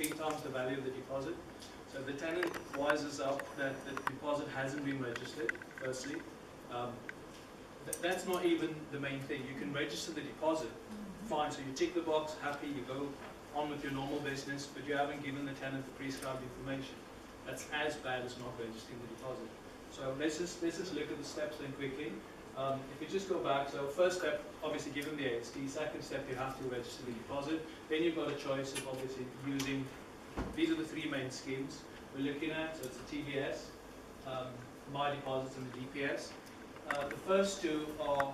3 times the value of the deposit. So the tenant wises up that the deposit hasn't been registered, firstly. That's not even the main thing. You can register the deposit, fine, so you tick the box, happy, you go on with your normal business, but you haven't given the tenant the prescribed information. That's as bad as not registering the deposit. So let's just look at the steps then quickly. If you just go back, so first step, obviously give them the ASD. Second step, you have to register the deposit. Then you've got a choice of obviously using, these are the 3 main schemes we're looking at. So it's the TDS, My Deposits and the DPS. The first 2 are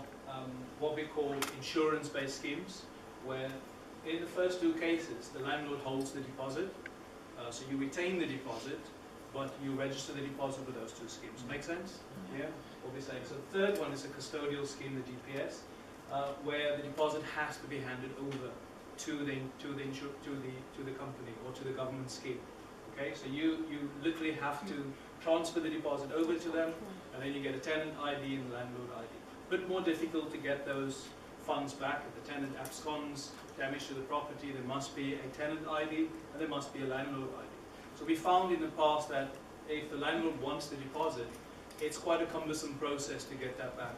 what we call insurance-based schemes, where in the first 2 cases, the landlord holds the deposit. So you retain the deposit, but you register the deposit with those 2 schemes. Make sense? Yeah? What we're saying. So the third one is a custodial scheme, the DPS, where the deposit has to be handed over to the company or to the government scheme. Okay, so you literally have to transfer the deposit over to them, and then you get a tenant ID and landlord ID. A bit more difficult to get those funds back. If the tenant absconds, damage to the property, there must be a tenant ID and there must be a landlord ID. So we found in the past that if the landlord wants the deposit, it's quite a cumbersome process to get that back.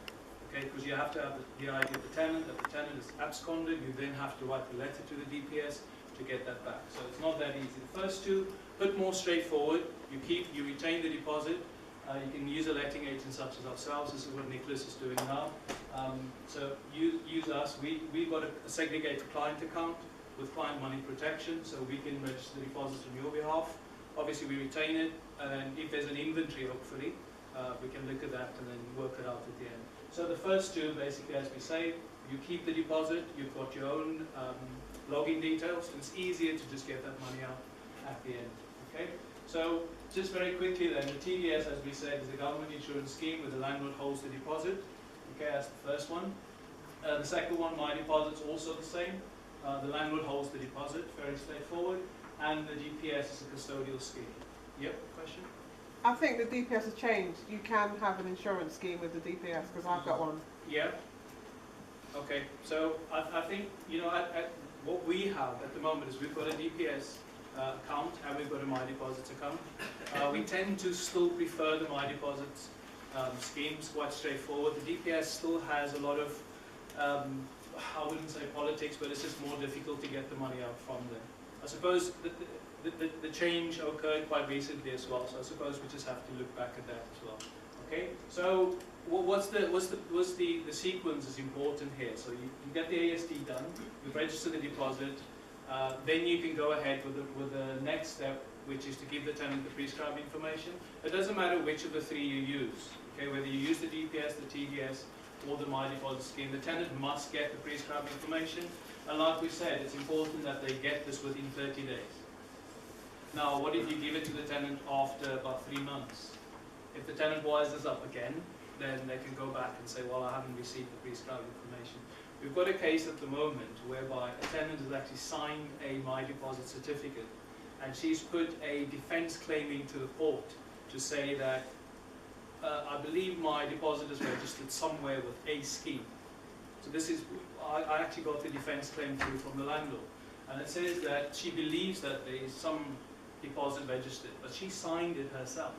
Okay, because you have to have the ID of the tenant, that the tenant is absconded, you then have to write the letter to the DPS to get that back. So it's not that easy. The first 2, a bit more straightforward. You retain the deposit. You can use a letting agent such as ourselves. This is what Nicholas is doing now. So use us. We've got a segregated client account with client money protection, so we can register the deposits on your behalf. Obviously we retain it, and if there's an inventory, hopefully, we can look at that and then work it out at the end. So the first 2, basically, as we say, you keep the deposit, you've got your own login details, and it's easier to just get that money out at the end. Okay? So just very quickly then, the TDS, as we said, is a government insurance scheme where the landlord holds the deposit. Okay, that's the first one. The second one, My Deposit's also the same. The landlord holds the deposit, very straightforward. And the DPS is a custodial scheme. Yep, question? I think the DPS has changed. You can have an insurance scheme with the DPS, because I've got one. Yeah. Okay, so I think, you know, what we have at the moment is we've got a DPS account and we've got a My Deposits account. We tend to still prefer the My Deposits schemes, quite straightforward. The DPS still has a lot of, I wouldn't say politics, but it's just more difficult to get the money out from them. I suppose the change occurred quite recently as well, so I suppose we just have to look back at that as well. Okay, so what's the sequence is important here. So you get the ASD done, you register the deposit, then you can go ahead with the next step, which is to give the tenant the prescribed information. It doesn't matter which of the 3 you use. Okay, whether you use the DPS, the TDS, or the My Deposit scheme, the tenant must get the prescribed information. And like we said, it's important that they get this within 30 days. Now, what if you give it to the tenant after about 3 months? If the tenant wises up again, then they can go back and say, well, I haven't received the prescribed information. We've got a case at the moment whereby a tenant has actually signed a My Deposit certificate, and she's put a defense claim into the court to say that I believe my deposit is registered somewhere with a scheme. So this is, I actually got the defense claim through from the landlord, and it says that she believes that there is some deposit registered, but she signed it herself,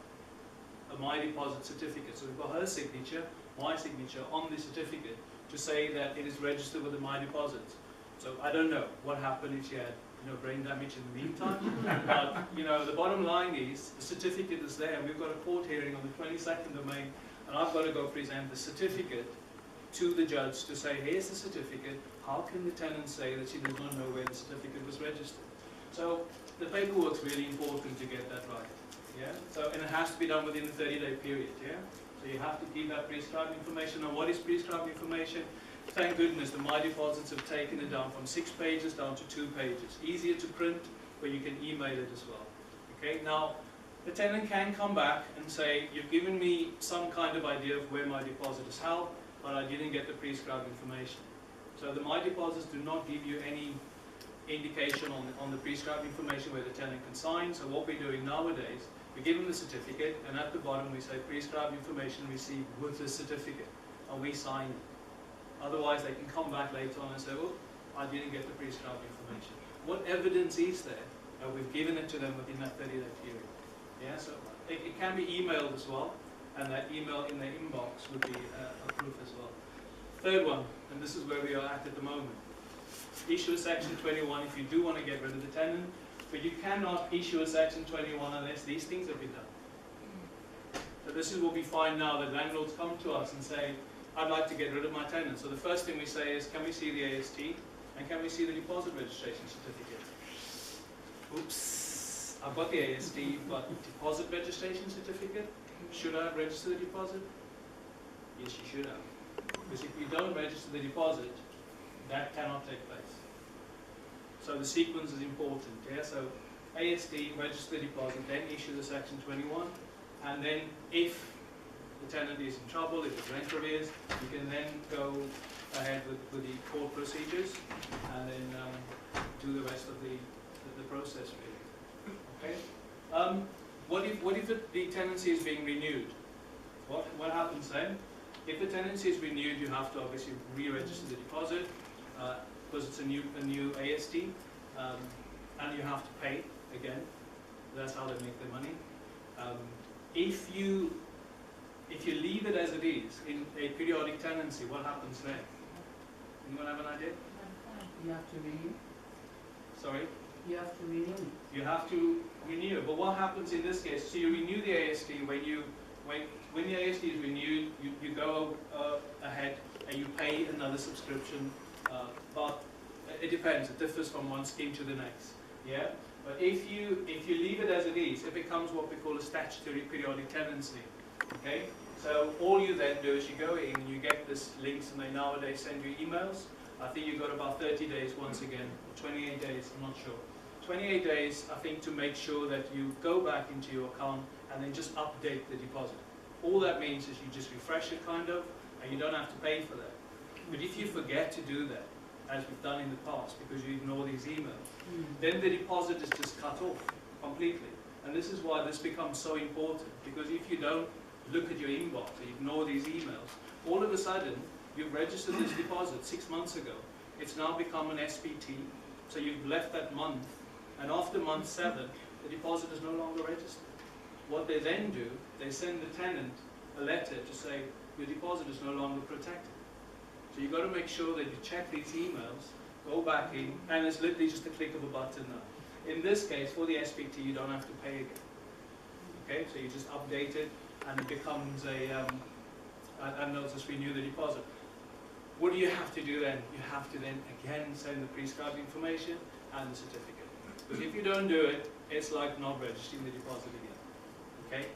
a My Deposit certificate. So we've got her signature, my signature on the certificate to say that it is registered with the My Deposit. So I don't know what happened if she had, you know, brain damage in the meantime. But you know, the bottom line is the certificate is there, and we've got a court hearing on the 22nd of May, and I've got to go present the certificate to the judge to say, here's the certificate. How can the tenant say that she does not know where the certificate was registered? So the paperwork's really important to get that right. Yeah. So, and it has to be done within the 30-day period. Yeah. So you have to give that prescribed information. Now, what is prescribed information? Thank goodness the My Deposits have taken it down from 6 pages down to 2 pages. Easier to print, but you can email it as well. Okay. Now, the tenant can come back and say, you've given me some kind of idea of where my deposit is held, but I didn't get the prescribed information. So the My Deposits do not give you any indication on the prescribed information where the tenant can sign. So what we're doing nowadays, we give them the certificate, and at the bottom we say prescribed information received with the certificate, and we sign it. Otherwise they can come back later on and say, oh, I didn't get the prescribed information. What evidence is there we've given it to them within that 30-day period. Yeah, so it can be emailed as well, and that email in their inbox would be a proof as well. Third one, and this is where we are at the moment. Issue a Section 21 if you do want to get rid of the tenant, but you cannot issue a Section 21 unless these things have been done. So this is what we find now, that landlords come to us and say, I'd like to get rid of my tenant. So the first thing we say is, can we see the AST, and can we see the deposit registration certificate? Oops, I've got the AST, but deposit registration certificate? Should I register the deposit? Yes, you should have. Because if you don't register the deposit, that cannot take place. So the sequence is important. Yeah? So ASD, register the deposit, then issue the Section 21, and then if the tenant is in trouble, if it's rent arrears, you can then go ahead with the court procedures and then do the rest of the process really. Okay. What if the tenancy is being renewed? What happens then? If the tenancy is renewed, you have to obviously re-register the deposit because it's a new AST, and you have to pay again. That's how they make their money. If you leave it as it is in a periodic tenancy, what happens then? Anyone have an idea? You have to renew. Sorry? You have to renew. You have to renew. But what happens in this case? So you renew the AST. When the AST is renewed, you go ahead and you pay another subscription. But it depends. It differs from one scheme to the next. Yeah. But if you leave it as it is, it becomes what we call a statutory periodic tenancy. Okay. So all you then do is you go in and you get this links, and they nowadays send you emails. I think you've got about 30 days once again, or 28 days, I'm not sure. 28 days, I think, to make sure that you go back into your account and then just update the deposit. All that means is you just refresh it kind of, and you don't have to pay for that. But if you forget to do that, as we've done in the past, because you ignore these emails, then the deposit is just cut off completely. And this is why this becomes so important, because if you don't look at your inbox and ignore these emails, all of a sudden you've registered this deposit 6 months ago. It's now become an SPT, so you've left that month, and after month 7, the deposit is no longer registered. What they then do, they send the tenant a letter to say your deposit is no longer protected. So you've got to make sure that you check these emails, go back in, and it's literally just a click of a button now. In this case, for the SPT, you don't have to pay again. Okay, so you just update it, and it becomes and they'll just renew the deposit. What do you have to do then? You have to then again send the prescribed information and the certificate. Because if you don't do it, it's like not registering the deposit again. Okay?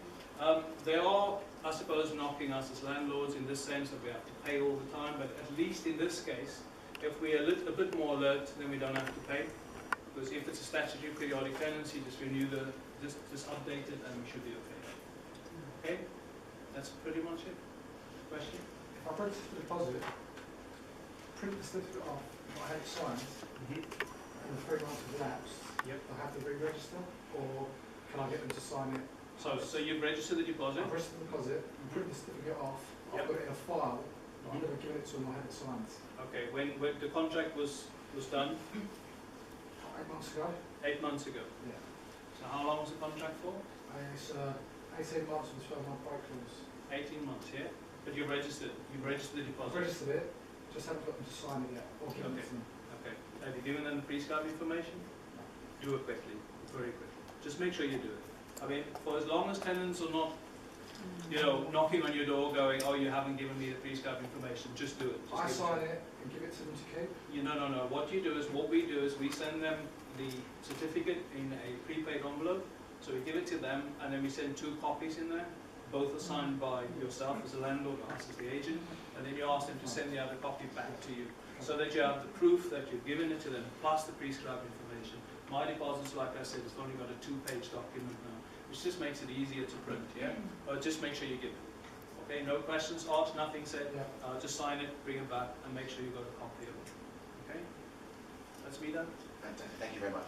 They are, I suppose, knocking us as landlords in this sense that we have to pay all the time, but at least in this case, if we are a bit more alert, then we don't have to pay. Because if it's a statutory periodic tenancy, just renew just update it, and we should be okay. Okay? That's pretty much it. Question? If I register the deposit, print the certificate off, what I had signed, and the 3 months has elapsed, Yep. I have to re-register, or can I get them to sign it? So you've registered the deposit? I've registered the deposit, print the certificate off, I've Yep. got it in a file, but I've never given it to them, I haven't signed. Okay, when the contract was done? 8 months ago? 8 months ago. Yeah. So how long was the contract for? It's 18 months with 12-month break clause. 18 months, yeah? But you've registered the I've deposit? registered it, just haven't got them to sign it yet, or given it to them. Okay. Have you given them the prescribed information? Do it quickly, very quickly. Just make sure you do it. I mean, for as long as tenants are not, knocking on your door going, oh, you haven't given me the prescribed information, just do it. Just I give sign it and give it to them to keep? No. What we do is we send them the certificate in a prepaid envelope. So we give it to them, and then we send 2 copies in there. Both are signed by yourself as a landlord, us as the agent, and then you ask them to send the other copy back to you, so that you have the proof that you've given it to them, plus the prescribed information. My deposits, like I said, it's only got a 2-page document now, which just makes it easier to print, yeah? But just make sure you give it. Okay, no questions asked, nothing said, Yeah. just sign it, bring it back, and make sure you've got a copy of it. Okay? That's me done. Fantastic. Thank you very much.